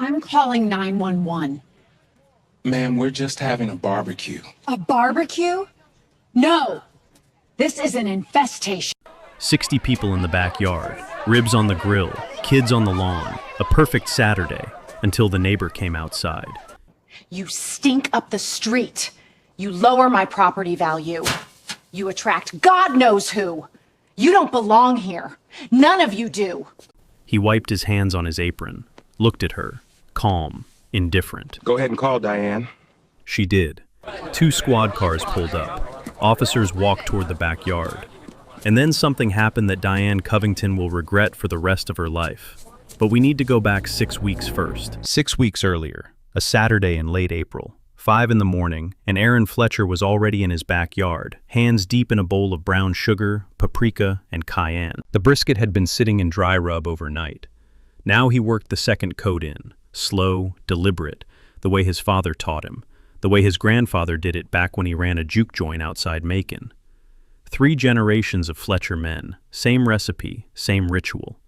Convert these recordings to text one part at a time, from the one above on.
I'm calling 911. Ma'am, we're just having a barbecue. A barbecue? No! This is an infestation. 60 people in the backyard, ribs on the grill, kids on the lawn. A perfect Saturday, until the neighbor came outside. You stink up the street. You lower my property value. You attract God knows who. You don't belong here. None of you do. He wiped his hands on his apron, looked at her, calm, indifferent. Go ahead and call Diane. She did. 2 squad cars pulled up. Officers walked toward the backyard. And then something happened that Diane Covington will regret for the rest of her life. But we need to go back 6 weeks first. 6 weeks earlier, a Saturday in late April, 5 in the morning, and Aaron Fletcher was already in his backyard, hands deep in a bowl of brown sugar, paprika, and cayenne. The brisket had been sitting in dry rub overnight. Now he worked the second coat in, slow, deliberate, the way his father taught him, the way his grandfather did it back when he ran a juke joint outside Macon. 3 generations of Fletcher men, same recipe, same ritual.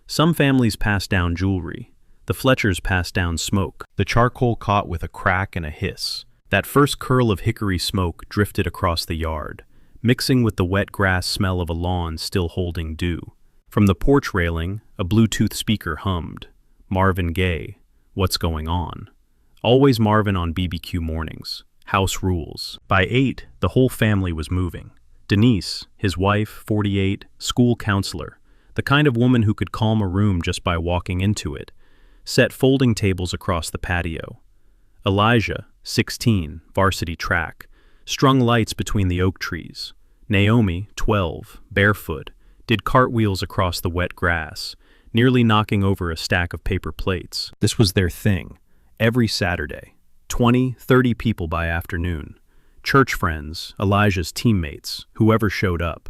Some families pass down jewelry. The Fletchers passed down smoke. The charcoal caught with a crack and a hiss. That first curl of hickory smoke drifted across the yard, mixing with the wet grass smell of a lawn still holding dew. From the porch railing, a Bluetooth speaker hummed. Marvin Gaye, What's Going On? Always Marvin on BBQ mornings. House rules. By 8, the whole family was moving. Denise, his wife, 48, school counselor, the kind of woman who could calm a room just by walking into it, set folding tables across the patio. Elijah, 16, varsity track, strung lights between the oak trees. Naomi, 12, barefoot, did cartwheels across the wet grass, nearly knocking over a stack of paper plates. This was their thing, every Saturday. 20, 30 people by afternoon. Church friends, Elijah's teammates, whoever showed up.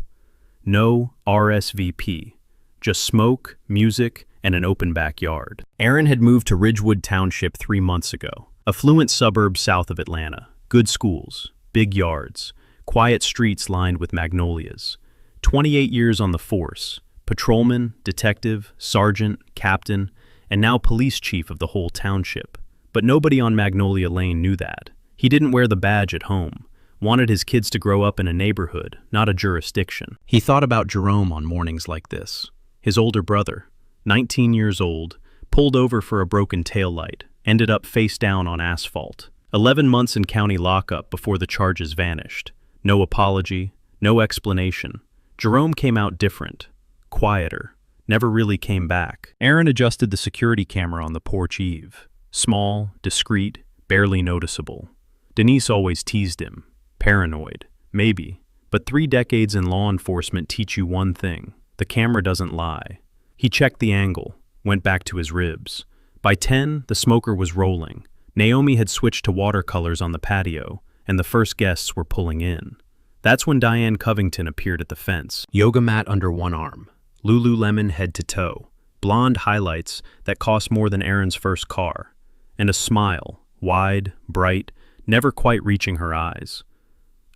No RSVP. Just smoke, music, and an open backyard. Aaron had moved to Ridgewood Township 3 months ago, affluent suburb south of Atlanta. Good schools, big yards, quiet streets lined with magnolias. 28 years on the force, patrolman, detective, sergeant, captain, and now police chief of the whole township. But nobody on Magnolia Lane knew that. He didn't wear the badge at home, wanted his kids to grow up in a neighborhood, not a jurisdiction. He thought about Jerome on mornings like this. His older brother, 19 years old, pulled over for a broken taillight, ended up face down on asphalt. 11 months in county lockup before the charges vanished. No apology, no explanation. Jerome came out different, quieter, never really came back. Aaron adjusted the security camera on the porch eave. Small, discreet, barely noticeable. Denise always teased him. Paranoid, maybe, but 3 decades in law enforcement teach you one thing. The camera doesn't lie. He checked the angle, went back to his ribs. By 10, the smoker was rolling. Naomi had switched to watercolors on the patio, and the first guests were pulling in. That's when Diane Covington appeared at the fence. Yoga mat under one arm, Lululemon head to toe, blonde highlights that cost more than Aaron's first car, and a smile, wide, bright, never quite reaching her eyes.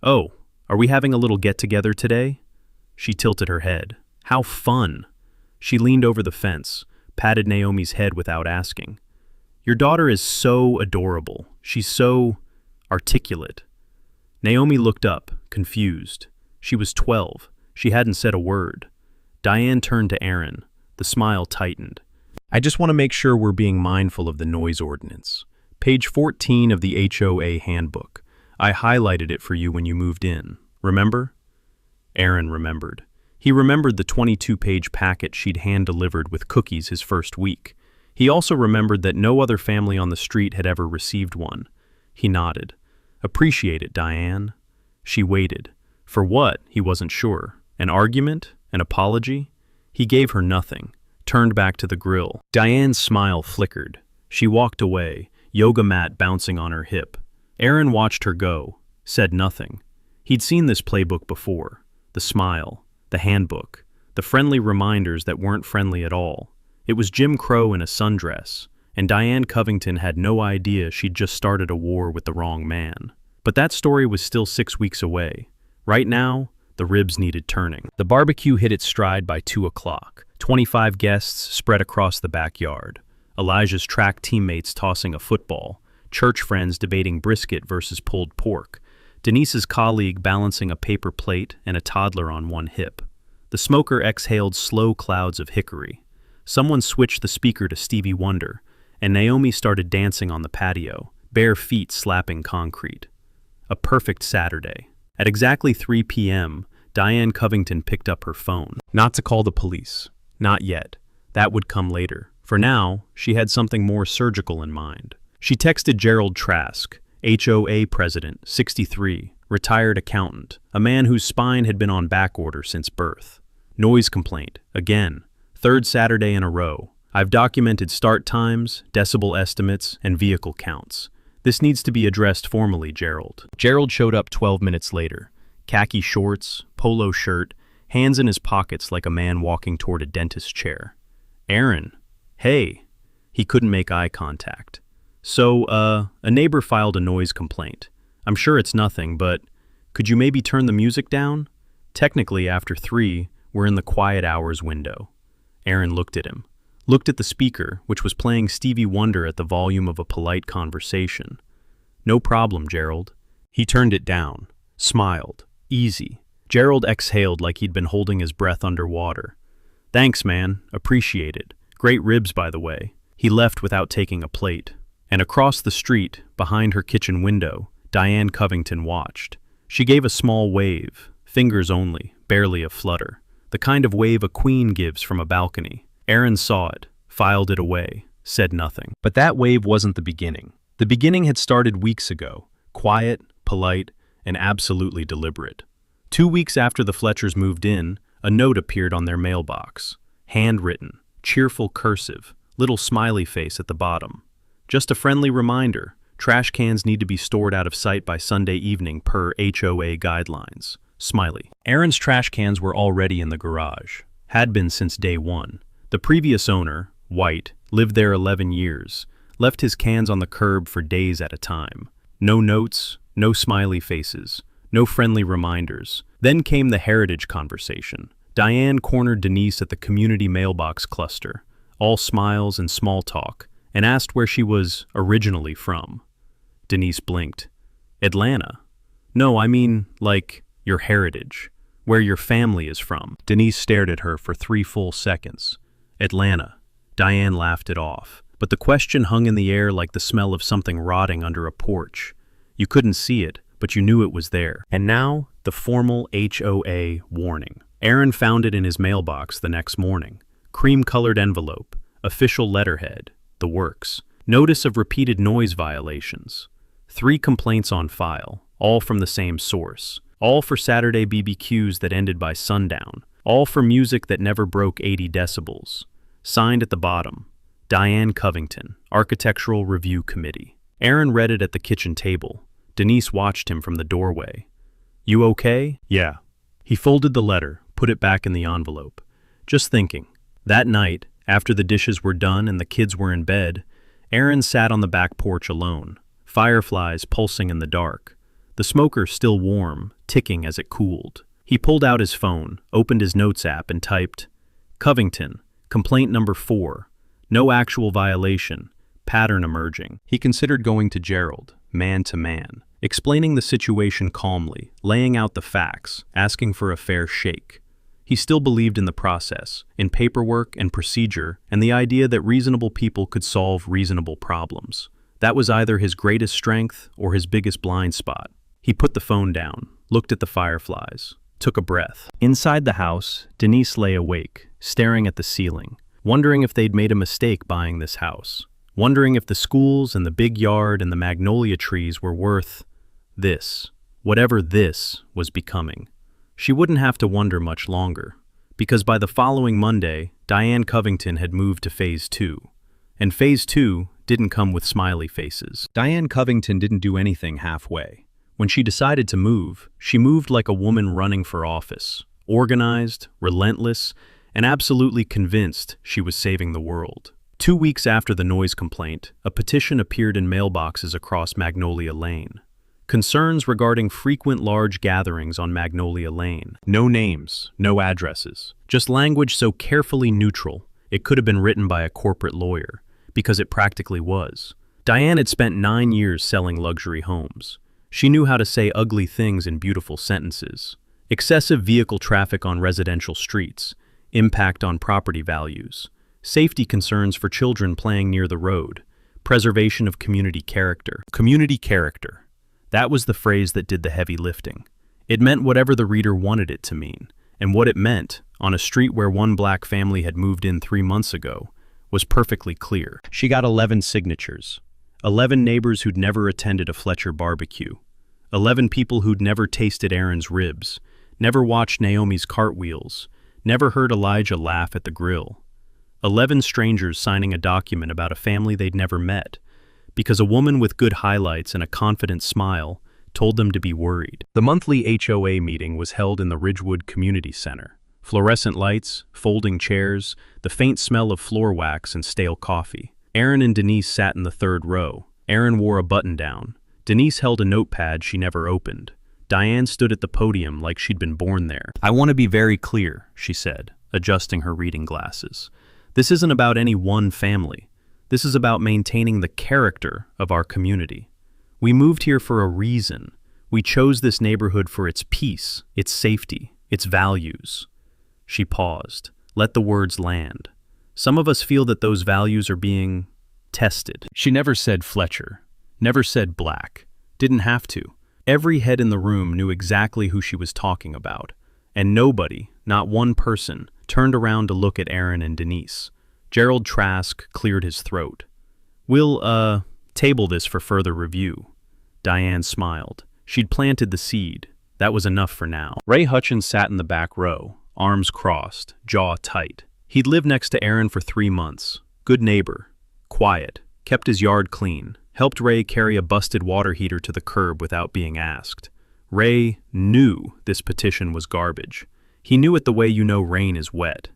"Oh, are we having a little get-together today?" She tilted her head. "How fun!" She leaned over the fence, patted Naomi's head without asking. "Your daughter is so adorable. She's so articulate." Naomi looked up, confused. She was 12. She hadn't said a word. Diane turned to Aaron. The smile tightened. "I just want to make sure we're being mindful of the noise ordinance. Page 14 of the HOA handbook. I highlighted it for you when you moved in. Remember?" Aaron remembered. He remembered the 22-page packet she'd hand-delivered with cookies his first week. He also remembered that no other family on the street had ever received one. He nodded. "Appreciate it, Diane." She waited. For what, he wasn't sure. An argument? An apology? He gave her nothing, turned back to the grill. Diane's smile flickered. She walked away, yoga mat bouncing on her hip. Aaron watched her go, said nothing. He'd seen this playbook before. The smile, the handbook, the friendly reminders that weren't friendly at all. It was Jim Crow in a sundress, and Diane Covington had no idea she'd just started a war with the wrong man. But that story was still 6 weeks away. Right now, the ribs needed turning. The barbecue hit its stride by 2 o'clock. 25 guests spread across the backyard. Elijah's track teammates tossing a football, church friends debating brisket versus pulled pork, Denise's colleague balancing a paper plate and a toddler on one hip. The smoker exhaled slow clouds of hickory. Someone switched the speaker to Stevie Wonder, and Naomi started dancing on the patio, bare feet slapping concrete. A perfect Saturday. At exactly 3 p.m., Diane Covington picked up her phone. Not to call the police. Not yet. That would come later. For now, she had something more surgical in mind. She texted Gerald Trask, HOA president, 63, retired accountant, a man whose spine had been on back order since birth. Noise complaint, again, third Saturday in a row. I've documented start times, decibel estimates, and vehicle counts. This needs to be addressed formally, Gerald. Gerald showed up 12 minutes later. Khaki shorts, polo shirt, hands in his pockets like a man walking toward a dentist's chair. Aaron, hey. He couldn't make eye contact. So, a neighbor filed a noise complaint. I'm sure it's nothing, but could you maybe turn the music down? Technically, after 3, we're in the quiet hours window. Aaron looked at him. Looked at the speaker, which was playing Stevie Wonder at the volume of a polite conversation. No problem, Gerald. He turned it down, smiled. Easy. Gerald exhaled like he'd been holding his breath underwater. Thanks, man. Appreciate it. Great ribs, by the way. He left without taking a plate. And across the street, behind her kitchen window, Diane Covington watched. She gave a small wave, fingers only, barely a flutter. The kind of wave a queen gives from a balcony. Aaron saw it, filed it away, said nothing. But that wave wasn't the beginning. The beginning had started weeks ago, quiet, polite, and absolutely deliberate. 2 weeks after the Fletchers moved in, a note appeared on their mailbox. Handwritten, cheerful cursive, little smiley face at the bottom. Just a friendly reminder, trash cans need to be stored out of sight by Sunday evening per HOA guidelines. Smiley. Aaron's trash cans were already in the garage. Had been since day one. The previous owner, White, lived there 11 years, left his cans on the curb for days at a time. No notes, no smiley faces, no friendly reminders. Then came the heritage conversation. Diane cornered Denise at the community mailbox cluster, all smiles and small talk, and asked where she was originally from. Denise blinked. Atlanta. No, I mean, like, your heritage, where your family is from. Denise stared at her for 3 full seconds. Atlanta. Diane laughed it off, but the question hung in the air like the smell of something rotting under a porch. You couldn't see it, but you knew it was there. And now, the formal HOA warning. Aaron found it in his mailbox the next morning. Cream-colored envelope, official letterhead, the works. Notice of repeated noise violations. 3 complaints on file, all from the same source. All for Saturday BBQs that ended by sundown. All for music that never broke 80 decibels. Signed at the bottom, Diane Covington, Architectural Review Committee. Aaron read it at the kitchen table. Denise watched him from the doorway. You okay? Yeah. He folded the letter, put it back in the envelope. Just thinking. That night, after the dishes were done and the kids were in bed, Aaron sat on the back porch alone, fireflies pulsing in the dark. The smoker still warm, ticking as it cooled. He pulled out his phone, opened his notes app and typed, Covington, complaint number 4. No actual violation. Pattern emerging. He considered going to Gerald, man to man, explaining the situation calmly, laying out the facts, asking for a fair shake. He still believed in the process, in paperwork and procedure, and the idea that reasonable people could solve reasonable problems. That was either his greatest strength or his biggest blind spot. He put the phone down, looked at the fireflies, took a breath. Inside the house, Denise lay awake, staring at the ceiling, wondering if they'd made a mistake buying this house, wondering if the schools and the big yard and the magnolia trees were worth this, whatever this was becoming. She wouldn't have to wonder much longer, because by the following Monday, Diane Covington had moved to Phase 2. And Phase 2 didn't come with smiley faces. Diane Covington didn't do anything halfway. When she decided to move, she moved like a woman running for office, organized, relentless, and absolutely convinced she was saving the world. 2 weeks after the noise complaint, a petition appeared in mailboxes across Magnolia Lane. Concerns regarding frequent large gatherings on Magnolia Lane. No names, no addresses, just language so carefully neutral it could have been written by a corporate lawyer, because it practically was. Diane had spent 9 years selling luxury homes. She knew how to say ugly things in beautiful sentences. Excessive vehicle traffic on residential streets, impact on property values, safety concerns for children playing near the road, preservation of community character. Community character. That was the phrase that did the heavy lifting. It meant whatever the reader wanted it to mean, and what it meant, on a street where one black family had moved in 3 months ago, was perfectly clear. She got 11 signatures. 11 neighbors who'd never attended a Fletcher barbecue. 11 people who'd never tasted Aaron's ribs, never watched Naomi's cartwheels, never heard Elijah laugh at the grill. 11 strangers signing a document about a family they'd never met, because a woman with good highlights and a confident smile told them to be worried. The monthly HOA meeting was held in the Ridgewood Community Center. Fluorescent lights, folding chairs, the faint smell of floor wax and stale coffee. Aaron and Denise sat in the third row. Aaron wore a button-down. Denise held a notepad she never opened. Diane stood at the podium like she'd been born there. "I want to be very clear," she said, adjusting her reading glasses. "This isn't about any one family. This is about maintaining the character of our community. We moved here for a reason. We chose this neighborhood for its peace, its safety, its values." She paused, let the words land. Some of us feel that those values are being tested. She never said Fletcher, never said black, didn't have to. Every head in the room knew exactly who she was talking about, and nobody, not one person, turned around to look at Aaron and Denise. Gerald Trask cleared his throat. "We'll, table this for further review." Diane smiled. She'd planted the seed. That was enough for now. Ray Hutchins sat in the back row, arms crossed, jaw tight. He'd lived next to Aaron for 3 months. Good neighbor. Quiet. Kept his yard clean. Helped Ray carry a busted water heater to the curb without being asked. Ray knew this petition was garbage. He knew it the way you know rain is wet.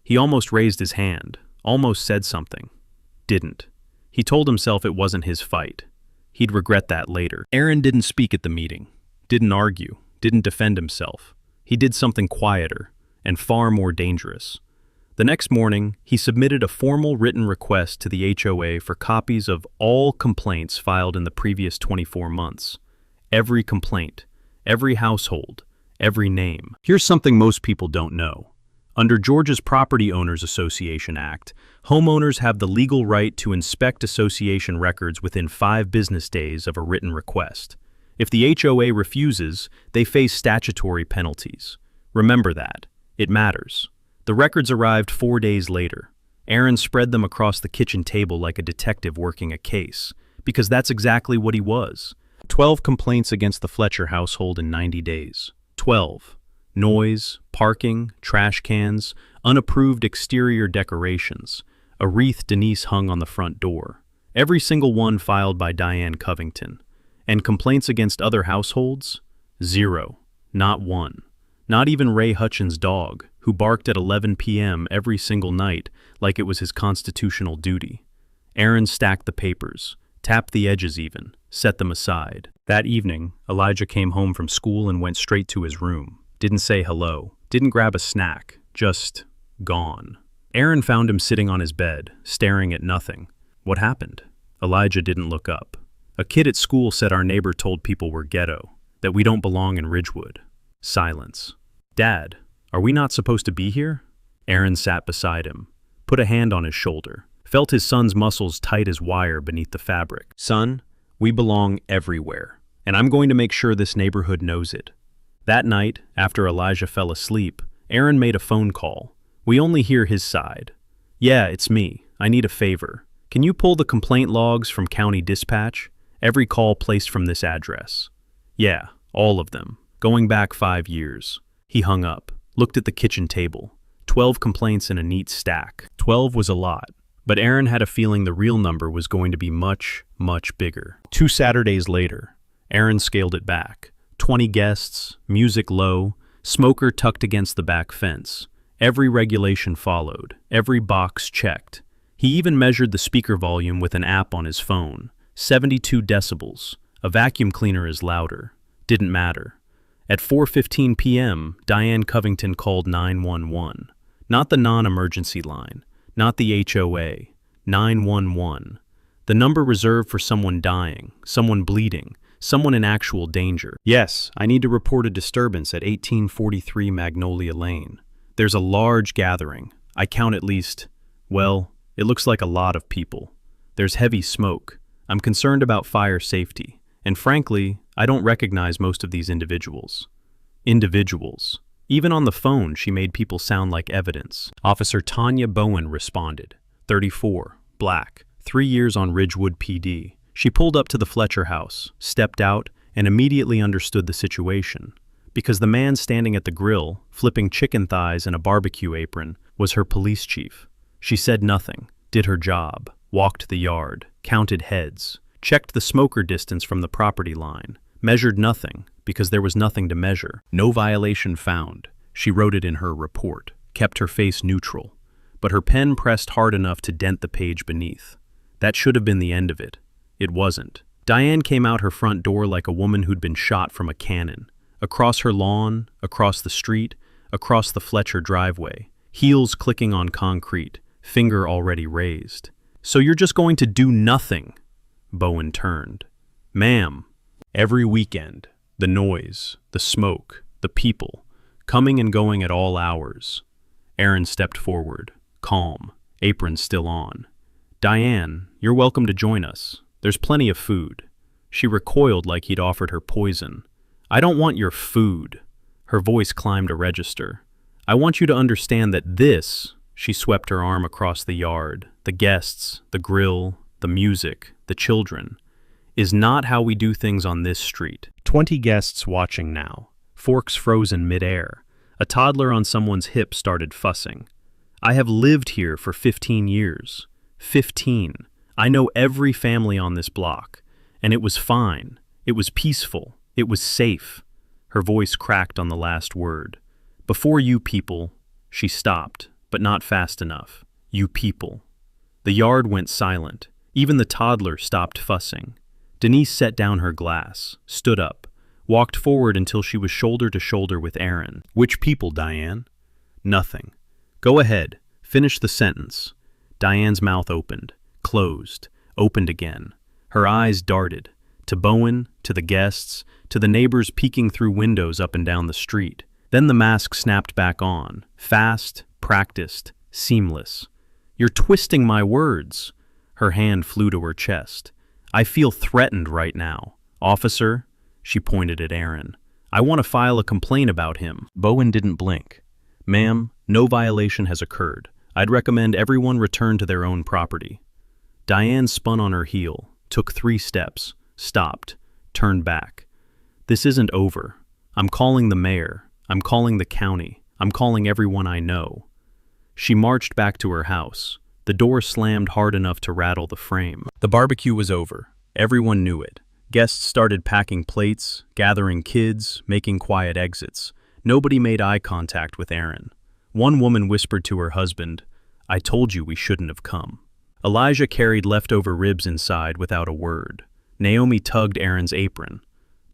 He almost raised his hand, almost said something. Didn't. He told himself it wasn't his fight. He'd regret that later. Aaron didn't speak at the meeting. Didn't argue. Didn't defend himself. He did something quieter and far more dangerous. The next morning, he submitted a formal written request to the HOA for copies of all complaints filed in the previous 24 months. Every complaint, every household, every name. Here's something most people don't know. Under Georgia's Property Owners Association Act, homeowners have the legal right to inspect association records within 5 business days of a written request. If the HOA refuses, they face statutory penalties. Remember that. It matters. The records arrived 4 days later. Aaron spread them across the kitchen table like a detective working a case, because that's exactly what he was. 12 complaints against the Fletcher household in 90 days. 12. Noise, parking, trash cans, unapproved exterior decorations, a wreath Denise hung on the front door. Every single one filed by Diane Covington. And complaints against other households? 0. Not one. Not even Ray Hutchins' dog, who barked at 11 p.m. every single night like it was his constitutional duty. Aaron stacked the papers, tapped the edges even, set them aside. That evening, Elijah came home from school and went straight to his room. Didn't say hello, didn't grab a snack, just gone. Aaron found him sitting on his bed, staring at nothing. What happened? Elijah didn't look up. A kid at school said our neighbor told people we're ghetto, that we don't belong in Ridgewood. Silence. Dad, are we not supposed to be here? Aaron sat beside him, put a hand on his shoulder, felt his son's muscles tight as wire beneath the fabric. Son, we belong everywhere, and I'm going to make sure this neighborhood knows it. That night, after Elijah fell asleep, Aaron made a phone call. We only hear his side. "Yeah, it's me. I need a favor. Can you pull the complaint logs from county dispatch? Every call placed from this address." "Yeah, all of them, going back 5 years." He hung up, looked at the kitchen table. 12 complaints in a neat stack. 12 was a lot, but Aaron had a feeling the real number was going to be much, much bigger. 2 Saturdays later, Aaron scaled it back. 20 guests, music low, smoker tucked against the back fence. Every regulation followed, every box checked. He even measured the speaker volume with an app on his phone. 72 decibels. A vacuum cleaner is louder. Didn't matter. At 4:15 p.m., Diane Covington called 911. Not the non-emergency line, not the HOA. 911. The number reserved for someone dying, someone bleeding, someone in actual danger. Yes, I need to report a disturbance at 1843 Magnolia Lane. There's a large gathering. I count at least, well, it looks like a lot of people. There's heavy smoke. I'm concerned about fire safety. And frankly, I don't recognize most of these individuals. Individuals. Even on the phone, she made people sound like evidence. Officer Tanya Bowen responded. 34, black, 3 years on Ridgewood PD. She pulled up to the Fletcher house, stepped out, and immediately understood the situation. Because the man standing at the grill, flipping chicken thighs in a barbecue apron, was her police chief. She said nothing, did her job, walked the yard, counted heads, checked the smoker distance from the property line, measured nothing, because there was nothing to measure. No violation found. She wrote it in her report, kept her face neutral. But her pen pressed hard enough to dent the page beneath. That should have been the end of it. It wasn't. Diane came out her front door like a woman who'd been shot from a cannon. Across her lawn, across the street, across the Fletcher driveway, heels clicking on concrete, finger already raised. So you're just going to do nothing? Bowen turned. Ma'am. Every weekend, the noise, the smoke, the people, coming and going at all hours. Aaron stepped forward, calm, apron still on. Diane, you're welcome to join us. There's plenty of food. She recoiled like he'd offered her poison. I don't want your food. Her voice climbed a register. I want you to understand that this, she swept her arm across the yard, the guests, the grill, the music, the children, is not how we do things on this street. 20 guests watching now, forks frozen midair. A toddler on someone's hip started fussing. I have lived here for 15 years. 15. I know every family on this block. And it was fine. It was peaceful. It was safe. Her voice cracked on the last word. Before you people, she stopped, but not fast enough. You people. The yard went silent. Even the toddler stopped fussing. Denise set down her glass, stood up, walked forward until she was shoulder to shoulder with Aaron. Which people, Diane? Nothing. Go ahead. Finish the sentence. Diane's mouth opened, closed, opened again. Her eyes darted. To Bowen, to the guests, to the neighbors peeking through windows up and down the street. Then the mask snapped back on, fast, practiced, seamless. You're twisting my words. Her hand flew to her chest. I feel threatened right now. Officer, she pointed at Aaron. I want to file a complaint about him. Bowen didn't blink. Ma'am, no violation has occurred. I'd recommend everyone return to their own property. Diane spun on her heel, took 3 steps, stopped, turned back. This isn't over. I'm calling the mayor. I'm calling the county. I'm calling everyone I know. She marched back to her house. The door slammed hard enough to rattle the frame. The barbecue was over. Everyone knew it. Guests started packing plates, gathering kids, making quiet exits. Nobody made eye contact with Aaron. One woman whispered to her husband, I told you we shouldn't have come. Elijah carried leftover ribs inside without a word. Naomi tugged Aaron's apron.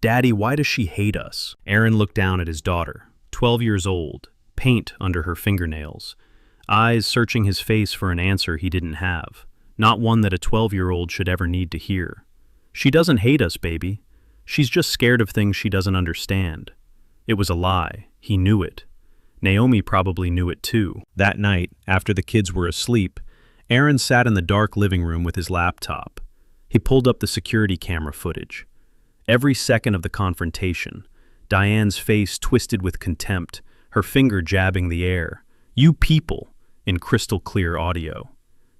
Daddy, why does she hate us? Aaron looked down at his daughter, 12 years old, paint under her fingernails, eyes searching his face for an answer he didn't have, not one that a 12-year-old should ever need to hear. She doesn't hate us, baby. She's just scared of things she doesn't understand. It was a lie. He knew it. Naomi probably knew it too. That night, after the kids were asleep, Aaron sat in the dark living room with his laptop. He pulled up the security camera footage. Every second of the confrontation, Diane's face twisted with contempt, her finger jabbing the air. You people, in crystal clear audio.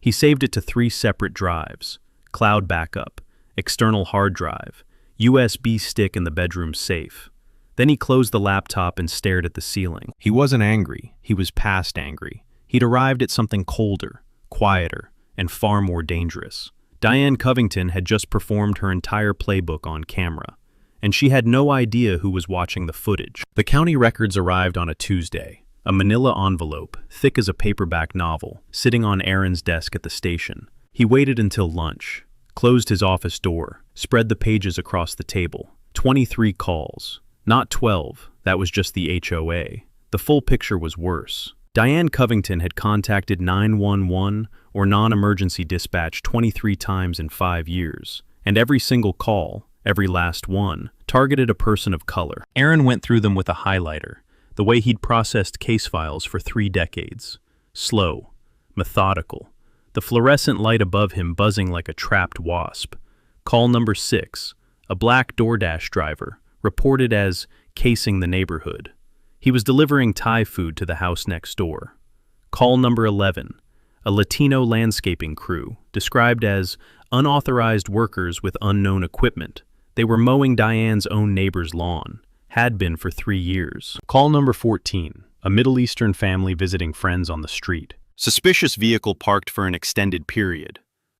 He saved it to 3 separate drives, cloud backup, external hard drive, USB stick in the bedroom safe. Then he closed the laptop and stared at the ceiling. He wasn't angry. He was past angry. He'd arrived at something colder, quieter, and far more dangerous. Diane Covington had just performed her entire playbook on camera, and she had no idea who was watching the footage. The county records arrived on a Tuesday, a manila envelope, thick as a paperback novel, sitting on Aaron's desk at the station. He waited until lunch, closed his office door, spread the pages across the table. 23 calls. Not 12, that was just the HOA. The full picture was worse. Diane Covington had contacted 911 or non-emergency dispatch 23 times in 5 years, and every single call, every last one, targeted a person of color. Aaron went through them with a highlighter, the way he'd processed case files for 3 decades. Slow, methodical, the fluorescent light above him buzzing like a trapped wasp. Call number 6, a black DoorDash driver, reported as casing the neighborhood. He was delivering Thai food to the house next door. Call number 11, a Latino landscaping crew, described as unauthorized workers with unknown equipment. They were mowing Diane's own neighbor's lawn, had been for 3 years. Call number 14, a Middle Eastern family visiting friends on the street. Suspicious vehicle parked for an extended period.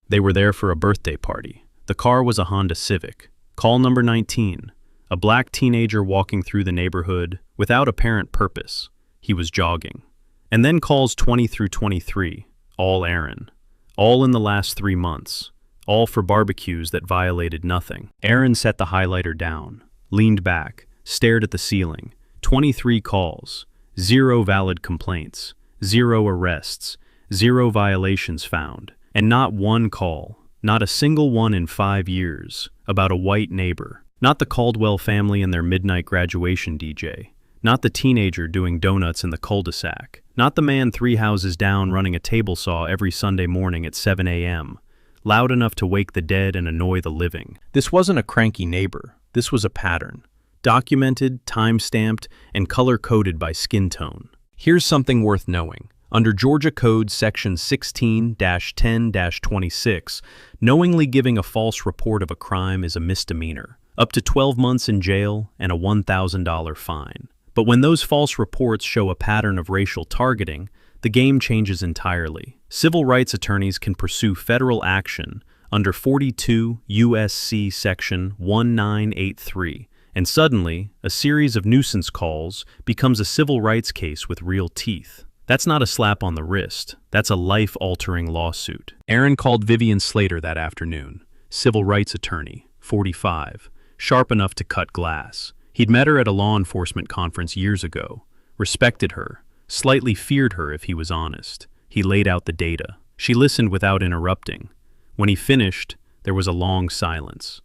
They were there for a birthday party. The car was a Honda Civic. Call number 19, a black teenager walking through the neighborhood without apparent purpose. He was jogging. And then calls 20 through 23, all Aaron. All in the last 3 months. All for barbecues that violated nothing. Aaron set the highlighter down, leaned back, stared at the ceiling. 23 calls, 0 valid complaints, 0 arrests, 0 violations found, and not one call, not a single one in 5 years, about a white neighbor. Not the Caldwell family and their midnight graduation DJ. Not the teenager doing donuts in the cul-de-sac. Not the man 3 houses down running a table saw every Sunday morning at 7 a.m., loud enough to wake the dead and annoy the living. This wasn't a cranky neighbor. This was a pattern. Documented, time-stamped, and color-coded by skin tone. Here's something worth knowing. Under Georgia Code Section 16-10-26, knowingly giving a false report of a crime is a misdemeanor, up to 12 months in jail and a $1,000 fine. But when those false reports show a pattern of racial targeting, the game changes entirely. Civil rights attorneys can pursue federal action under 42 U.S.C. Section 1983, and suddenly, a series of nuisance calls becomes a civil rights case with real teeth. That's not a slap on the wrist. That's a life-altering lawsuit. Aaron called Vivian Slater that afternoon, civil rights attorney, 45, sharp enough to cut glass. He'd met her at a law enforcement conference years ago, respected her, slightly feared her if he was honest. He laid out the data. She listened without interrupting. When he finished, there was a long silence.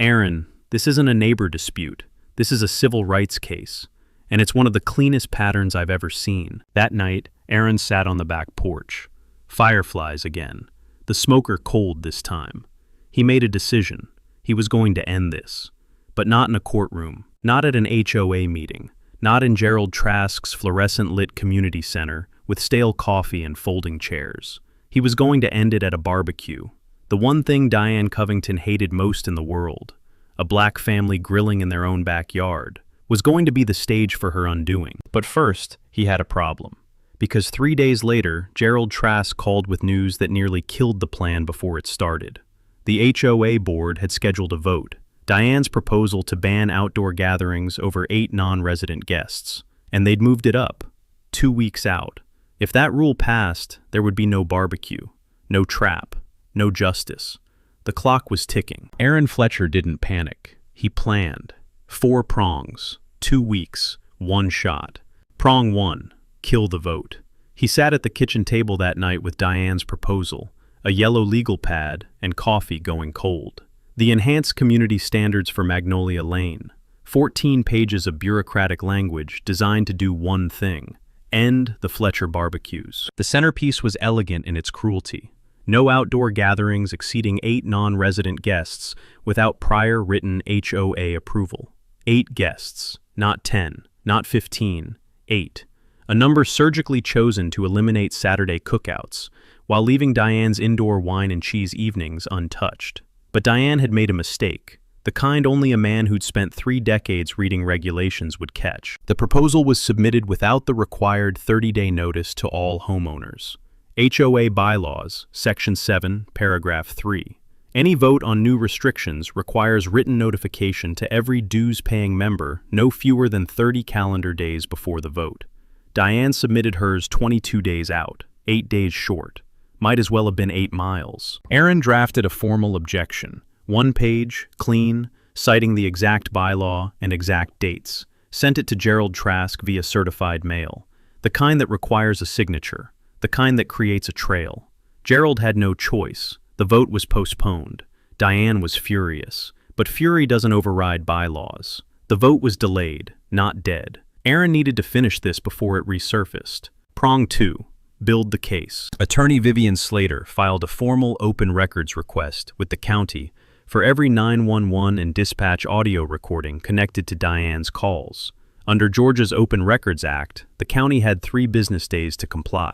Aaron, this isn't a neighbor dispute. This is a civil rights case, and it's one of the cleanest patterns I've ever seen. That night, Aaron sat on the back porch. Fireflies again. The smoker cold this time. He made a decision. He was going to end this. But not in a courtroom. Not at an HOA meeting. Not in Gerald Trask's fluorescent-lit community center with stale coffee and folding chairs. He was going to end it at a barbecue. The one thing Diane Covington hated most in the world, a black family grilling in their own backyard, was going to be the stage for her undoing. But first, he had a problem. Because 3 days later, Gerald Trask called with news that nearly killed the plan before it started. The HOA board had scheduled a vote. Diane's proposal to ban outdoor gatherings over 8 non-resident guests, and they'd moved it up, 2 weeks out. If that rule passed, there would be no barbecue, no trap, no justice. The clock was ticking. Aaron Fletcher didn't panic. He planned. 4 prongs, 2 weeks, 1 shot. Prong 1, kill the vote. He sat at the kitchen table that night with Diane's proposal, a yellow legal pad, and coffee going cold. The enhanced community standards for Magnolia Lane, 14 pages of bureaucratic language designed to do one thing: end the Fletcher barbecues. The centerpiece was elegant in its cruelty. No outdoor gatherings exceeding 8 non-resident guests without prior written HOA approval. 8 guests, not 10, not 15, 8. A number surgically chosen to eliminate Saturday cookouts, while leaving Diane's indoor wine and cheese evenings untouched. But Diane had made a mistake, the kind only a man who'd spent 3 decades reading regulations would catch. The proposal was submitted without the required 30-day notice to all homeowners. HOA Bylaws, Section 7, Paragraph 3. Any vote on new restrictions requires written notification to every dues-paying member no fewer than 30 calendar days before the vote. Diane submitted hers 22 days out, 8 days short. Might as well have been 8 miles. Aaron drafted a formal objection, 1 page, clean, citing the exact bylaw and exact dates. Sent it to Gerald Trask via certified mail, the kind that requires a signature, the kind that creates a trail. Gerald had no choice. The vote was postponed. Diane was furious. But fury doesn't override bylaws. The vote was delayed, not dead. Aaron needed to finish this before it resurfaced. Prong 2. Build the case. Attorney Vivian Slater filed a formal open records request with the county for every 911 and dispatch audio recording connected to Diane's calls. Under Georgia's Open Records Act, the county had 3 business days to comply.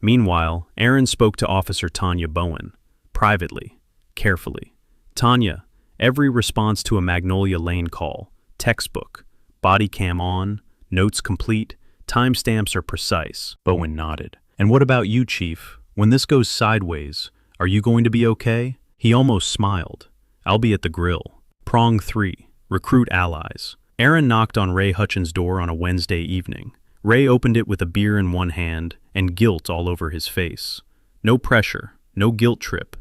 Meanwhile, Aaron spoke to Officer Tanya Bowen, privately, carefully. Tanya, every response to a Magnolia Lane call, textbook, body cam on, notes complete, timestamps are precise. Bowen nodded. And what about you, Chief? When this goes sideways, are you going to be okay? He almost smiled. I'll be at the grill. Prong 3. Recruit allies. Aaron knocked on Ray Hutchins' door on a Wednesday evening. Ray opened it with a beer in one hand and guilt all over his face. No pressure, no guilt trip,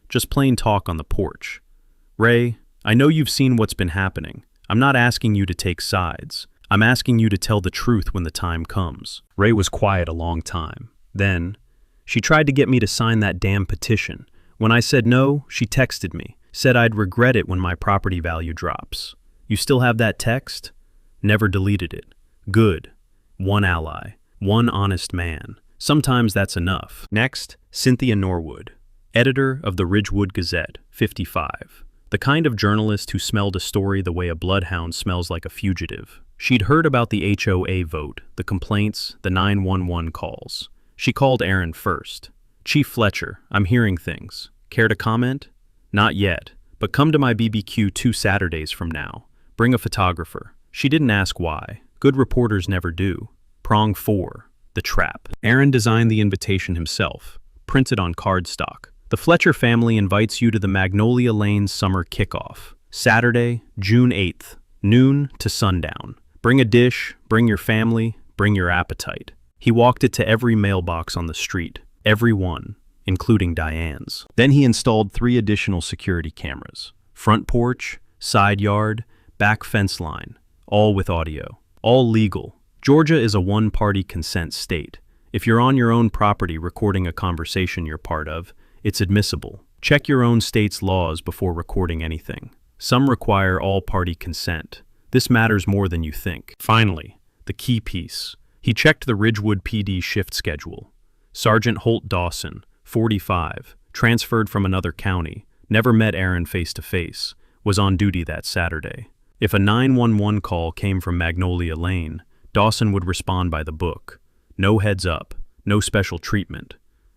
just plain talk on the porch. Ray, I know you've seen what's been happening. I'm not asking you to take sides. I'm asking you to tell the truth when the time comes. Ray was quiet a long time. Then, she tried to get me to sign that damn petition. When I said no, she texted me, said I'd regret it when my property value drops. You still have that text? Never deleted it. Good. One ally. One honest man. Sometimes that's enough. Next, Cynthia Norwood, editor of the Ridgewood Gazette, 55. The kind of journalist who smelled a story the way a bloodhound smells like a fugitive. She'd heard about the HOA vote, the complaints, the 911 calls. She called Aaron first. Chief Fletcher, I'm hearing things. Care to comment? Not yet, but come to my BBQ 2 Saturdays from now. Bring a photographer. She didn't ask why. Good reporters never do. Prong 4. The trap. Aaron designed the invitation himself, printed on cardstock. The Fletcher family invites you to the Magnolia Lane Summer Kickoff. Saturday, June 8th, noon to sundown. Bring a dish, bring your family, bring your appetite. He walked it to every mailbox on the street, every one, including Diane's. Then he installed 3 additional security cameras. Front porch, side yard, back fence line, all with audio. All legal. Georgia is a one-party consent state. If you're on your own property recording a conversation you're part of, it's admissible. Check your own state's laws before recording anything. Some require all-party consent. This matters more than you think. Finally, the key piece. He checked the Ridgewood PD shift schedule. Sergeant Holt Dawson, 45, transferred from another county, never met Aaron face-to-face, was on duty that Saturday. If a 911 call came from Magnolia Lane, Dawson would respond by the book. No heads up, no special treatment.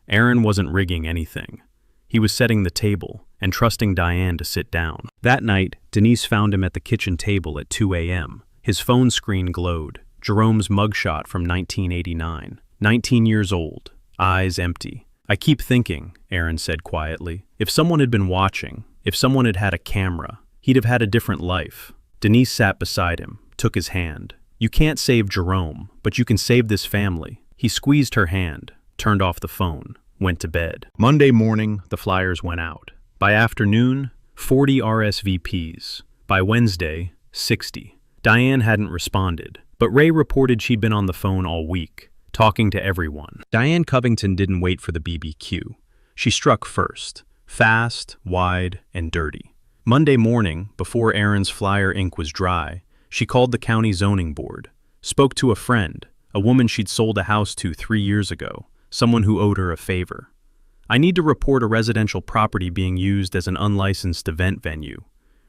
Aaron wasn't rigging anything. He was setting the table and trusting Diane to sit down. That night, Denise found him at the kitchen table at 2 a.m. His phone screen glowed. Jerome's mugshot from 1989. 19 years old, eyes empty. I keep thinking, Aaron said quietly, if someone had been watching, if someone had had a camera, he'd have had a different life. Denise sat beside him, took his hand. You can't save Jerome, but you can save this family. He squeezed her hand, turned off the phone, went to bed. Monday morning, the flyers went out. By afternoon, 40 RSVPs. By Wednesday, 60. Diane hadn't responded, but Ray reported she'd been on the phone all week, talking to everyone. Diane Covington didn't wait for the BBQ. She struck first, fast, wide, and dirty. Monday morning, before Aaron's flyer ink was dry, she called the county zoning board, spoke to a friend, a woman she'd sold a house to 3 years ago, someone who owed her a favor. I need to report a residential property being used as an unlicensed event venue.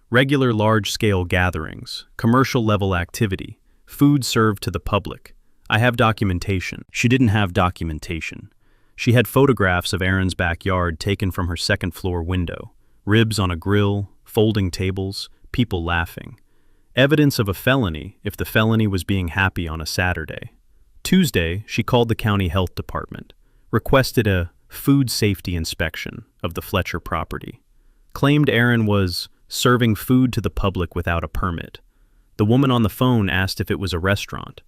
Regular large-scale gatherings, commercial-level activity, food served to the public. I have documentation. She didn't have documentation. She had photographs of Aaron's backyard taken from her second-floor window. Ribs on a grill, folding tables, people laughing. Evidence of a felony if the felony was being happy on a Saturday. Tuesday, she called the county health department, requested a food safety inspection of the Fletcher property. Claimed Aaron was serving food to the public without a permit. The woman on the phone asked if it was a restaurant.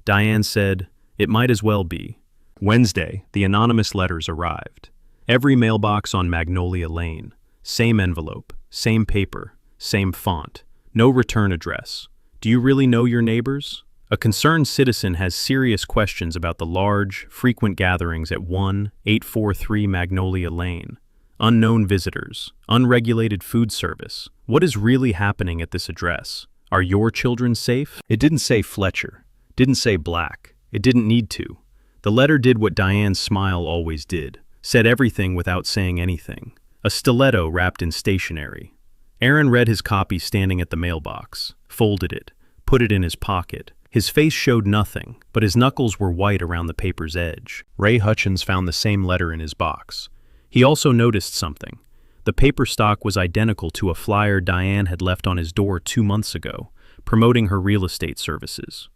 Diane said, it might as well be. Wednesday, the anonymous letters arrived. Every mailbox on Magnolia Lane. Same envelope, same paper, same font. No return address. Do you really know your neighbors? A concerned citizen has serious questions about the large, frequent gatherings at 1843 Magnolia Lane. Unknown visitors, unregulated food service. What is really happening at this address? Are your children safe? It didn't say Fletcher. Didn't say Black. It didn't need to. The letter did what Diane's smile always did. Said everything without saying anything. A stiletto wrapped in stationery. Aaron read his copy standing at the mailbox, folded it, put it in his pocket. His face showed nothing, but his knuckles were white around the paper's edge. Ray Hutchins found the same letter in his box. He also noticed something. The paper stock was identical to a flyer Diane had left on his door 2 months ago, promoting her real estate services.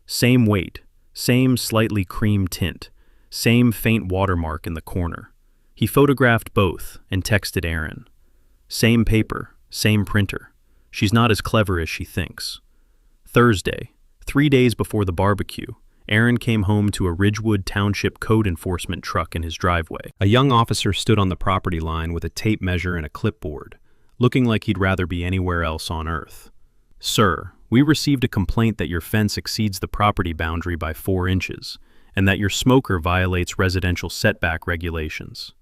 Same weight, same slightly cream tint, same faint watermark in the corner. He photographed both and texted Aaron. Same paper, same printer. She's not as clever as she thinks. Thursday, 3 days before the barbecue, Aaron came home to a Ridgewood Township code enforcement truck in his driveway. A young officer stood on the property line with a tape measure and a clipboard, looking like he'd rather be anywhere else on earth. "Sir, we received a complaint that your fence exceeds the property boundary by 4 inches, and that your smoker violates residential setback regulations."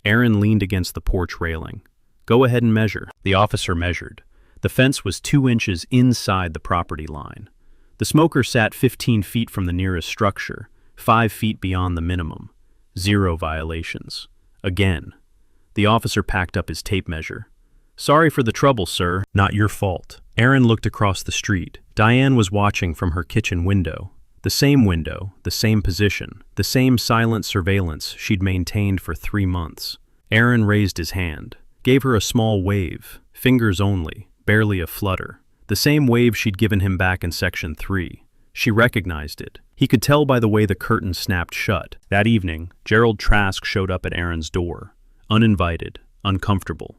Aaron leaned against the porch railing. "Go ahead and measure." The officer measured. The fence was 2 inches inside the property line. The smoker sat 15 feet from the nearest structure, 5 feet beyond the minimum. 0 violations. Again. The officer packed up his tape measure. "Sorry for the trouble, sir. Not your fault." Aaron looked across the street. Diane was watching from her kitchen window. The same position, the same silent surveillance she'd maintained for 3 months. Aaron raised his hand, gave her a small wave, fingers only, barely a flutter. The same wave she'd given him back in Section 3. She recognized it. He could tell by the way the curtain snapped shut. That evening, Gerald Trask showed up at Aaron's door. Uninvited, uncomfortable.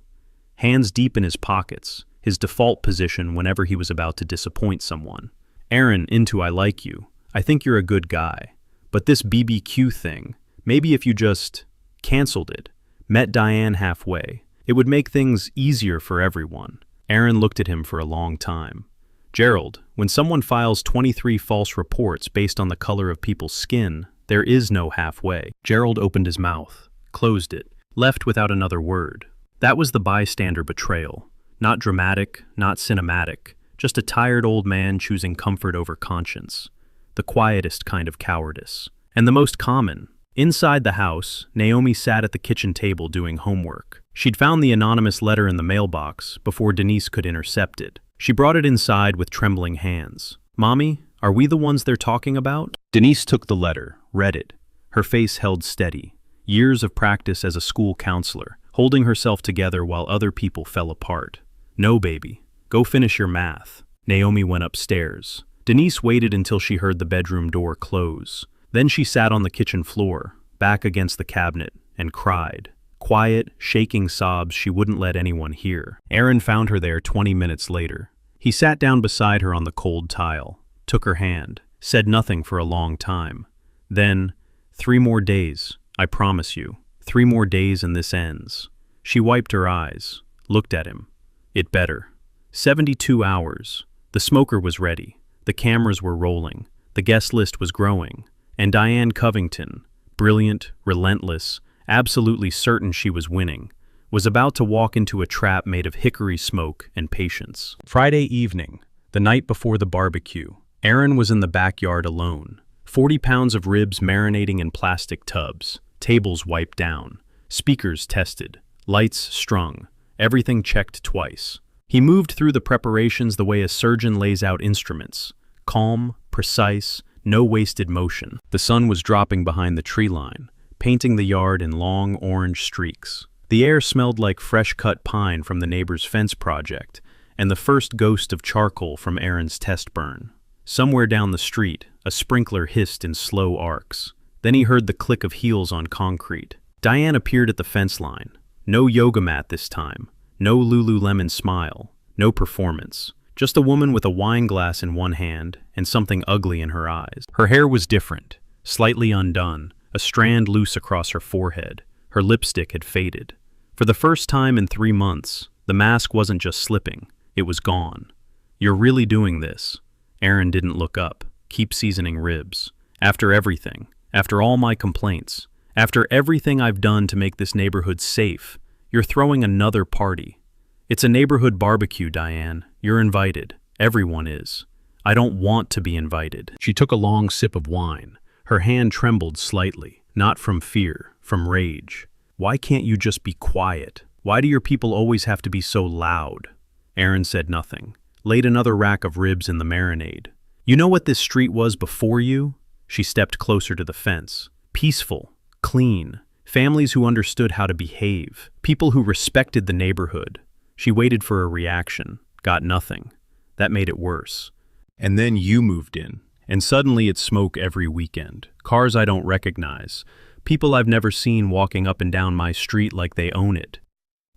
Hands deep in his pockets, his default position whenever he was about to disappoint someone. "Aaron, I like you. I think you're a good guy. But this BBQ thing, maybe if you just canceled it, met Diane halfway, it would make things easier for everyone." Aaron looked at him for a long time. "Gerald, when someone files 23 false reports based on the color of people's skin, there is no halfway." Gerald opened his mouth, closed it, left without another word. That was the bystander betrayal. Not dramatic, not cinematic, just a tired old man choosing comfort over conscience. The quietest kind of cowardice. And the most common. Inside the house, Naomi sat at the kitchen table doing homework. She'd found the anonymous letter in the mailbox before Denise could intercept it. She brought it inside with trembling hands. "Mommy, are we the ones they're talking about?" Denise took the letter, read it. Her face held steady. Years of practice as a school counselor, holding herself together while other people fell apart. "No, baby. Go finish your math." Naomi went upstairs. Denise waited until she heard the bedroom door close. Then she sat on the kitchen floor, back against the cabinet, and cried. Quiet, shaking sobs she wouldn't let anyone hear. Aaron found her there 20 minutes later. He sat down beside her on the cold tile, took her hand, said nothing for a long time. Then, 3 more days, I promise you. 3 more days and this ends. She wiped her eyes, looked at him. It better. 72 hours. The smoker was ready. The cameras were rolling. The guest list was growing. And Diane Covington, brilliant, relentless, absolutely certain she was winning, was about to walk into a trap made of hickory smoke and patience. Friday evening, the night before the barbecue, Aaron was in the backyard alone. 40 pounds of ribs marinating in plastic tubs, tables wiped down, speakers tested, lights strung, everything checked twice. He moved through the preparations the way a surgeon lays out instruments, calm, precise, no wasted motion. The sun was dropping behind the tree line, painting the yard in long orange streaks. The air smelled like fresh-cut pine from the neighbor's fence project, and the first ghost of charcoal from Aaron's test burn. Somewhere down the street, a sprinkler hissed in slow arcs. Then he heard the click of heels on concrete. Diane appeared at the fence line. No yoga mat this time. No Lululemon smile. No performance. Just a woman with a wine glass in one hand and something ugly in her eyes. Her hair was different, slightly undone, a strand loose across her forehead. Her lipstick had faded. For the first time in 3 months, the mask wasn't just slipping, it was gone. "You're really doing this?" Aaron didn't look up. Keep seasoning ribs. After everything, after all my complaints, after everything I've done to make this neighborhood safe, you're throwing another party. It's a neighborhood barbecue, Diane. You're invited. Everyone is. I don't want to be invited. She took a long sip of wine. Her hand trembled slightly, not from fear, from rage. Why can't you just be quiet? Why do your people always have to be so loud? Aaron said nothing, laid another rack of ribs in the marinade. You know what this street was before you? She stepped closer to the fence. Peaceful, clean, families who understood how to behave, people who respected the neighborhood. She waited for a reaction, got nothing. That made it worse. And then you moved in, and suddenly it's smoke every weekend. Cars I don't recognize. People I've never seen walking up and down my street like they own it.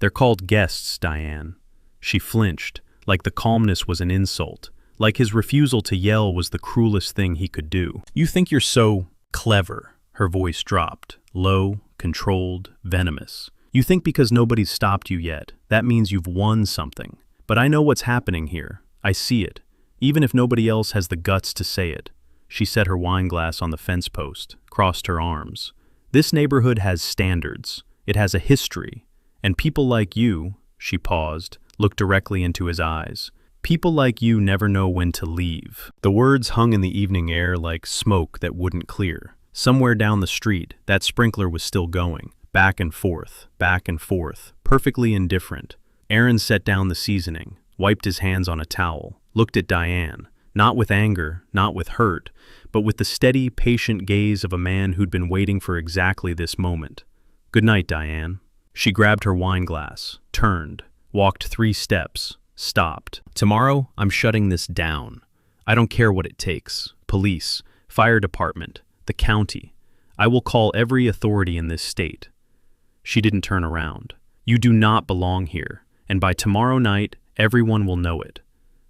They're called guests, Diane. She flinched, like the calmness was an insult, like his refusal to yell was the cruelest thing he could do. You think you're so clever. Her voice dropped, low, controlled, venomous. You think because nobody's stopped you yet, that means you've won something. But I know what's happening here. I see it. Even if nobody else has the guts to say it. She set her wine glass on the fence post, crossed her arms. This neighborhood has standards. It has a history. And people like you, she paused, looked directly into his eyes. People like you never know when to leave. The words hung in the evening air like smoke that wouldn't clear. Somewhere down the street, that sprinkler was still going, back and forth, perfectly indifferent. Aaron set down the seasoning, wiped his hands on a towel, looked at Diane, not with anger, not with hurt, but with the steady, patient gaze of a man who'd been waiting for exactly this moment. Good night, Diane. She grabbed her wine glass, turned, walked 3 steps, stopped. Tomorrow, I'm shutting this down. I don't care what it takes. Police, fire department, the county. I will call every authority in this state. She didn't turn around. You do not belong here, and by tomorrow night, everyone will know it.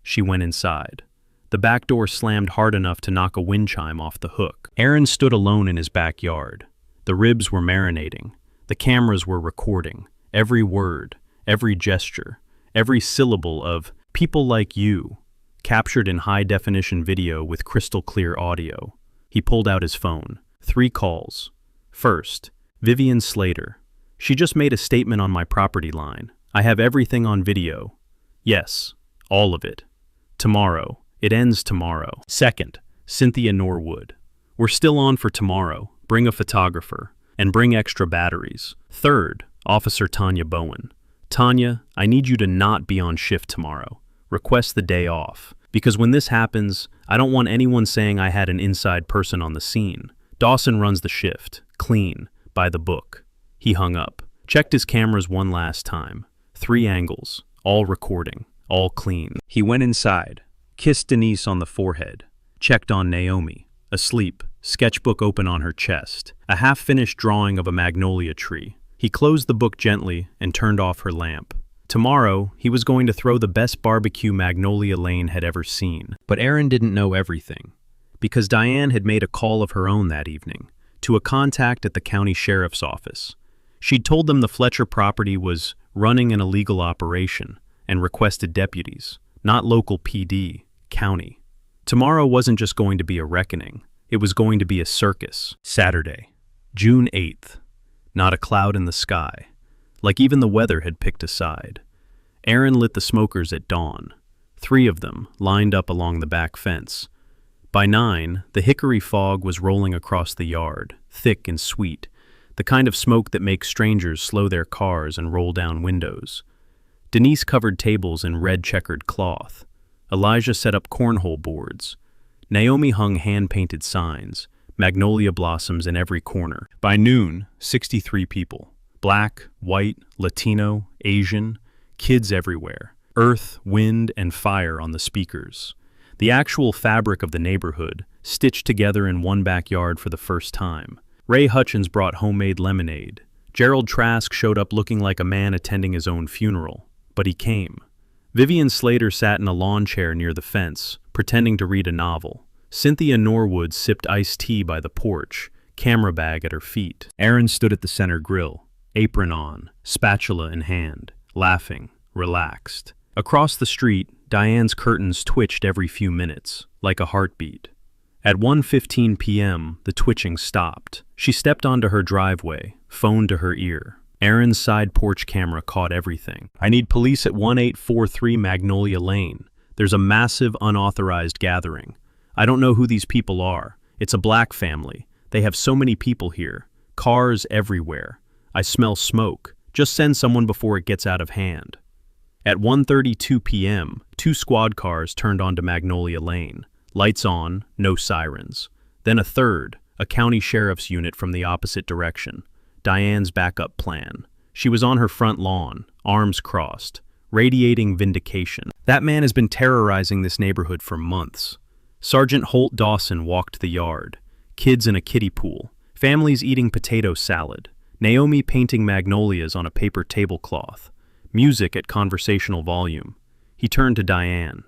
She went inside. The back door slammed hard enough to knock a wind chime off the hook. Aaron stood alone in his backyard. The ribs were marinating. The cameras were recording. Every word, every gesture, every syllable of "people like you," captured in high-definition video with crystal-clear audio. He pulled out his phone. 3 calls. First, Vivian Slater. She just made a statement on my property line. I have everything on video. Yes, all of it. Tomorrow. It ends tomorrow. Second, Cynthia Norwood. We're still on for tomorrow. Bring a photographer. And bring extra batteries. Third, Officer Tanya Bowen. Tanya, I need you to not be on shift tomorrow. Request the day off. Because when this happens, I don't want anyone saying I had an inside person on the scene. Dawson runs the shift. Clean. By the book. He hung up. Checked his cameras one last time. 3 angles. All recording. All clean. He went inside. Kissed Denise on the forehead. Checked on Naomi. Asleep. Sketchbook open on her chest. A half-finished drawing of a magnolia tree. He closed the book gently and turned off her lamp. Tomorrow, he was going to throw the best barbecue Magnolia Lane had ever seen. But Aaron didn't know everything. Because Diane had made a call of her own that evening, to a contact at the county sheriff's office. She'd told them the Fletcher property was running an illegal operation and requested deputies, not local PD, county. Tomorrow wasn't just going to be a reckoning. It was going to be a circus. Saturday, June 8th. Not a cloud in the sky. Like even the weather had picked a side. Aaron lit the smokers at dawn. 3 of them, lined up along the back fence. By 9, the hickory fog was rolling across the yard, thick and sweet, the kind of smoke that makes strangers slow their cars and roll down windows. Denise covered tables in red checkered cloth. Elijah set up cornhole boards. Naomi hung hand-painted signs, magnolia blossoms in every corner. By noon, 63 people. Black, white, Latino, Asian, kids everywhere. Earth, wind, and fire on the speakers. The actual fabric of the neighborhood, stitched together in one backyard for the first time. Ray Hutchins brought homemade lemonade. Gerald Trask showed up looking like a man attending his own funeral. But he came. Vivian Slater sat in a lawn chair near the fence, pretending to read a novel. Cynthia Norwood sipped iced tea by the porch, camera bag at her feet. Aaron stood at the center grill, apron on, spatula in hand, laughing, relaxed. Across the street, Diane's curtains twitched every few minutes, like a heartbeat. At 1:15 p.m., the twitching stopped. She stepped onto her driveway, phone to her ear. Aaron's side porch camera caught everything. I need police at 1843 Magnolia Lane. There's a massive unauthorized gathering. I don't know who these people are. It's a black family. They have so many people here. Cars everywhere. I smell smoke. Just send someone before it gets out of hand. At 1:32 p.m., 2 squad cars turned onto Magnolia Lane. Lights on, no sirens. Then a third, a county sheriff's unit from the opposite direction. Diane's backup plan. She was on her front lawn, arms crossed, radiating vindication. That man has been terrorizing this neighborhood for months. Sergeant Holt Dawson walked the yard. Kids in a kiddie pool. Families eating potato salad. Naomi painting magnolias on a paper tablecloth. Music at conversational volume. He turned to Diane.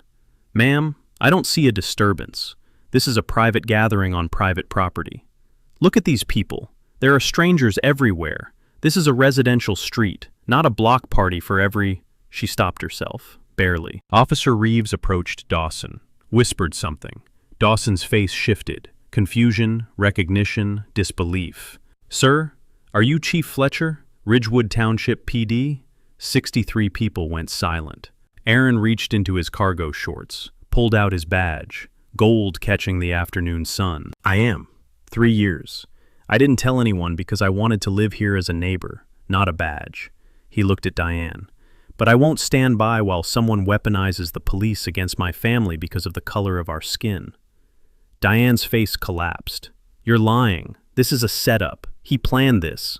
"Ma'am, I don't see a disturbance. This is a private gathering on private property. Look at these people. There are strangers everywhere. This is a residential street, not a block party for every—" She stopped herself, barely. Officer Reeves approached Dawson, whispered something. Dawson's face shifted. Confusion, recognition, disbelief. "Sir, are you Chief Fletcher, Ridgewood Township PD?" 63 people went silent. Aaron reached into his cargo shorts, pulled out his badge, gold catching the afternoon sun. "I am. 3 years. I didn't tell anyone because I wanted to live here as a neighbor, not a badge." He looked at Diane. "But I won't stand by while someone weaponizes the police against my family because of the color of our skin." Diane's face collapsed. "You're lying. This is a setup. He planned this."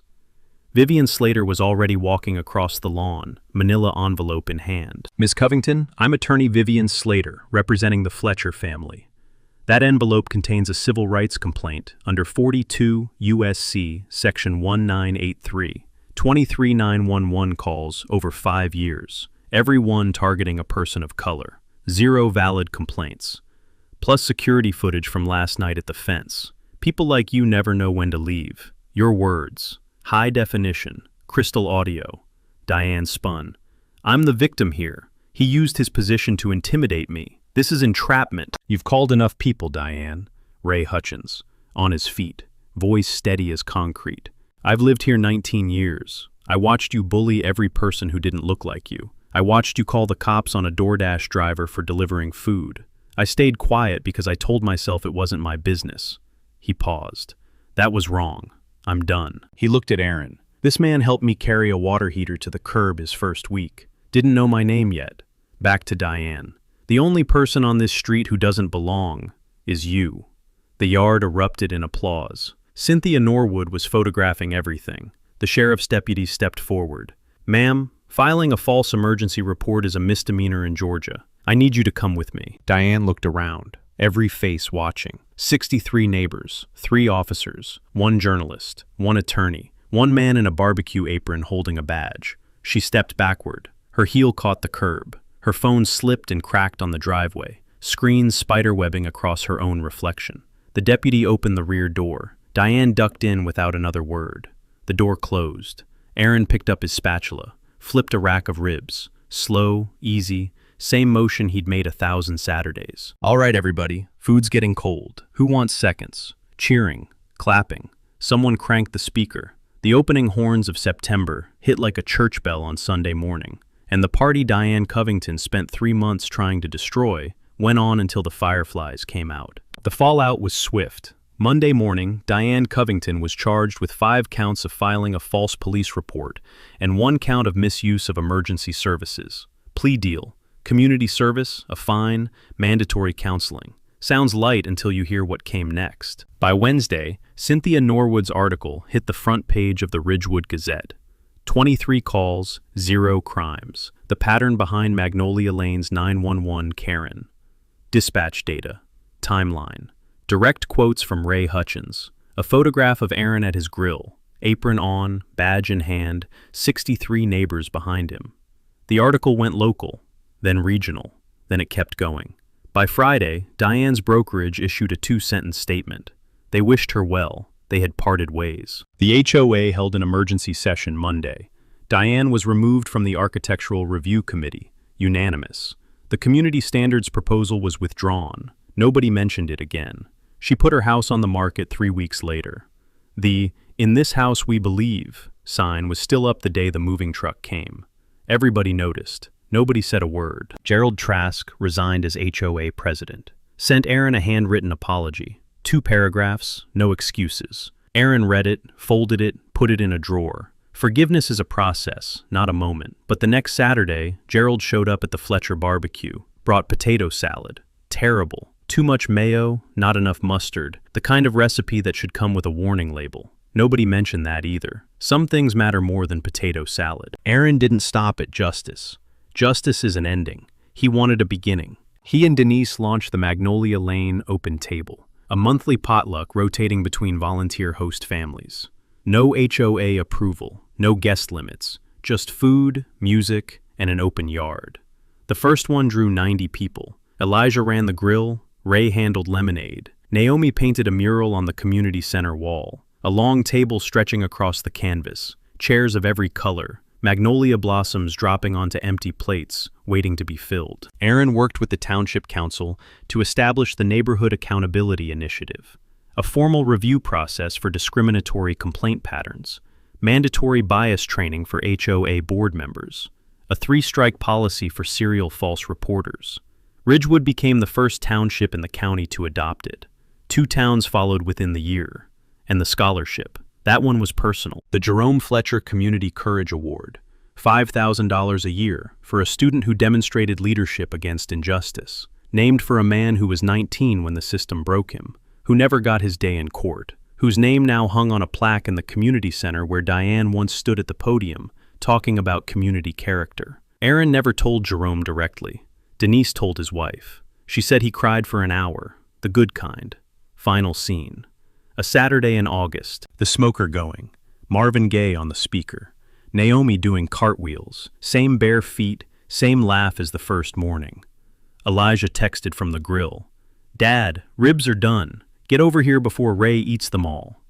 Vivian Slater was already walking across the lawn, manila envelope in hand. "Ms. Covington, I'm attorney Vivian Slater, representing the Fletcher family. That envelope contains a civil rights complaint under 42 U.S.C. Section 1983, 23911 calls over 5 years, every one targeting a person of color. 0 valid complaints. Plus security footage from last night at the fence. People like you never know when to leave. Your words. High definition. Crystal audio." Diane spun. "I'm the victim here. He used his position to intimidate me. This is entrapment." "You've called enough people, Diane." Ray Hutchins, on his feet, voice steady as concrete. "I've lived here 19 years. I watched you bully every person who didn't look like you. I watched you call the cops on a DoorDash driver for delivering food. I stayed quiet because I told myself it wasn't my business." He paused. "That was wrong. I'm done." He looked at Aaron. "This man helped me carry a water heater to the curb his first week. Didn't know my name yet." Back to Diane. "The only person on this street who doesn't belong is you." The yard erupted in applause. Cynthia Norwood was photographing everything. The sheriff's deputy stepped forward. "Ma'am, filing a false emergency report is a misdemeanor in Georgia. I need you to come with me." Diane looked around, every face watching. 63 neighbors, 3 officers, 1 journalist, 1 attorney, 1 man in a barbecue apron holding a badge. She stepped backward. Her heel caught the curb. Her phone slipped and cracked on the driveway, screens spiderwebbing across her own reflection. The deputy opened the rear door. Diane ducked in without another word. The door closed. Aaron picked up his spatula, flipped a rack of ribs. Slow, easy, same motion he'd made 1,000 Saturdays. "All right, everybody, food's getting cold. Who wants seconds?" Cheering, clapping. Someone cranked the speaker. The opening horns of September hit like a church bell on Sunday morning, and the party Diane Covington spent 3 months trying to destroy went on until the fireflies came out. The fallout was swift. Monday morning, Diane Covington was charged with 5 counts of filing a false police report and 1 count of misuse of emergency services. Plea deal. Community service, a fine, mandatory counseling. Sounds light until you hear what came next. By Wednesday, Cynthia Norwood's article hit the front page of the Ridgewood Gazette. 23 calls, 0 crimes. The pattern behind Magnolia Lane's 911 Karen. Dispatch data. Timeline. Direct quotes from Ray Hutchins. A photograph of Aaron at his grill. Apron on, badge in hand, 63 neighbors behind him. The article went local, then regional, then it kept going. By Friday, Diane's brokerage issued a 2-sentence statement. They wished her well. They had parted ways. The HOA held an emergency session Monday. Diane was removed from the Architectural Review Committee. Unanimous. The community standards proposal was withdrawn. Nobody mentioned it again. She put her house on the market 3 weeks later. The "In this house we believe" sign was still up the day the moving truck came. Everybody noticed. Nobody said a word. Gerald Trask resigned as HOA president. Sent Aaron a handwritten apology. 2 paragraphs, no excuses. Aaron read it, folded it, put it in a drawer. Forgiveness is a process, not a moment. But the next Saturday, Gerald showed up at the Fletcher barbecue, brought potato salad. Terrible. Too much mayo, not enough mustard. The kind of recipe that should come with a warning label. Nobody mentioned that either. Some things matter more than potato salad. Aaron didn't stop at justice. Justice is an ending. He wanted a beginning. He and Denise launched the Magnolia Lane Open Table, a monthly potluck rotating between volunteer host families. No HOA approval, no guest limits, just food, music, and an open yard. The first one drew 90 people. Elijah ran the grill, Ray handled lemonade. Naomi painted a mural on the community center wall, a long table stretching across the canvas, chairs of every color, magnolia blossoms dropping onto empty plates, waiting to be filled. Aaron worked with the Township Council to establish the Neighborhood Accountability Initiative, a formal review process for discriminatory complaint patterns, mandatory bias training for HOA board members, a 3-strike policy for serial false reporters. Ridgewood became the first township in the county to adopt it. 2 towns followed within the year. And the scholarship. That one was personal. The Jerome Fletcher Community Courage Award, $5,000 a year for a student who demonstrated leadership against injustice, named for a man who was 19 when the system broke him, who never got his day in court, whose name now hung on a plaque in the community center where Diane once stood at the podium, talking about community character. Aaron never told Jerome directly. Denise told his wife. She said he cried for an hour, the good kind. Final scene. A Saturday in August, the smoker going, Marvin Gaye on the speaker, Naomi doing cartwheels, same bare feet, same laugh as the first morning. Elijah texted from the grill, "Dad, ribs are done. Get over here before Ray eats them all."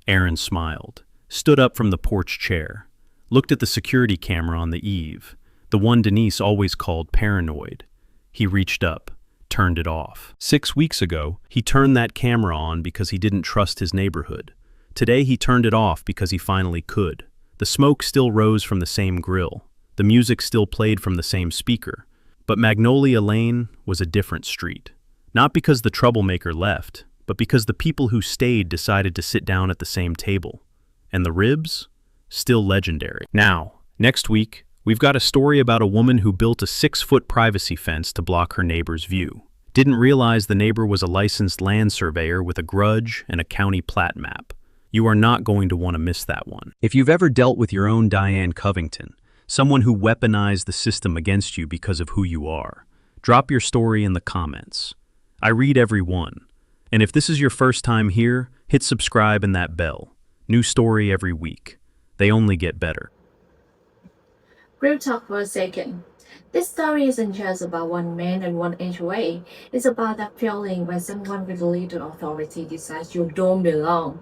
Aaron smiled, stood up from the porch chair, looked at the security camera on the eave, the one Denise always called paranoid. He reached up, turned it off. 6 weeks ago, he turned that camera on because he didn't trust his neighborhood. Today he turned it off because he finally could. The smoke still rose from the same grill. The music still played from the same speaker. But Magnolia Lane was a different street. Not because the troublemaker left, but because the people who stayed decided to sit down at the same table. And the ribs? Still legendary. Now, next week, we've got a story about a woman who built a 6-foot privacy fence to block her neighbor's view. Didn't realize the neighbor was a licensed land surveyor with a grudge and a county plat map. You are not going to want to miss that one. If you've ever dealt with your own Diane Covington, someone who weaponized the system against you because of who you are, drop your story in the comments. I read every one. And if this is your first time here, hit subscribe and that bell. New story every week. They only get better. Real talk for a second. This story isn't just about one man and one HOA. It's about that feeling when someone with little authority decides you don't belong.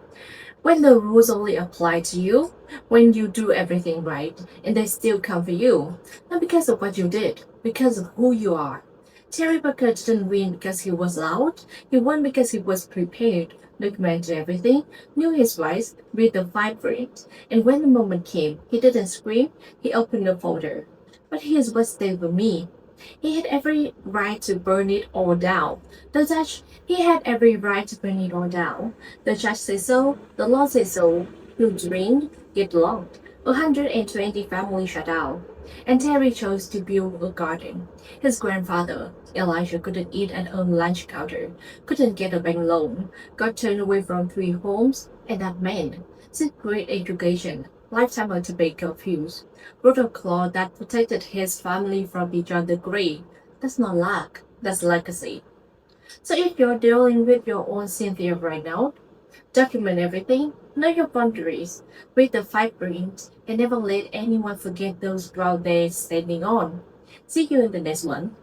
When the rules only apply to you, when you do everything right, and they still come for you. Not because of what you did, because of who you are. Terry Parker didn't win because he was loud. He won because he was prepared, documented everything, knew his rights, read the fine print, and when the moment came, he didn't scream, he opened the folder. But here's what stayed with me. He had every right to burn it all down. He had every right to burn it all down. The judge said so, the law said so. You drink, get locked. 120 families shut out. And Terry chose to build a garden. His grandfather, Elijah, couldn't eat at a lunch counter, couldn't get a bank loan, got turned away from 3 homes, and that meant 6th grade education, lifetime of tobacco abuse, protocol that protected his family from beyond the grave. That's not luck, that's legacy. So if you're dealing with your own Cynthia right now, document everything, know your boundaries, read the fine print, and never let anyone forget those ground they're standing on. See you in the next one.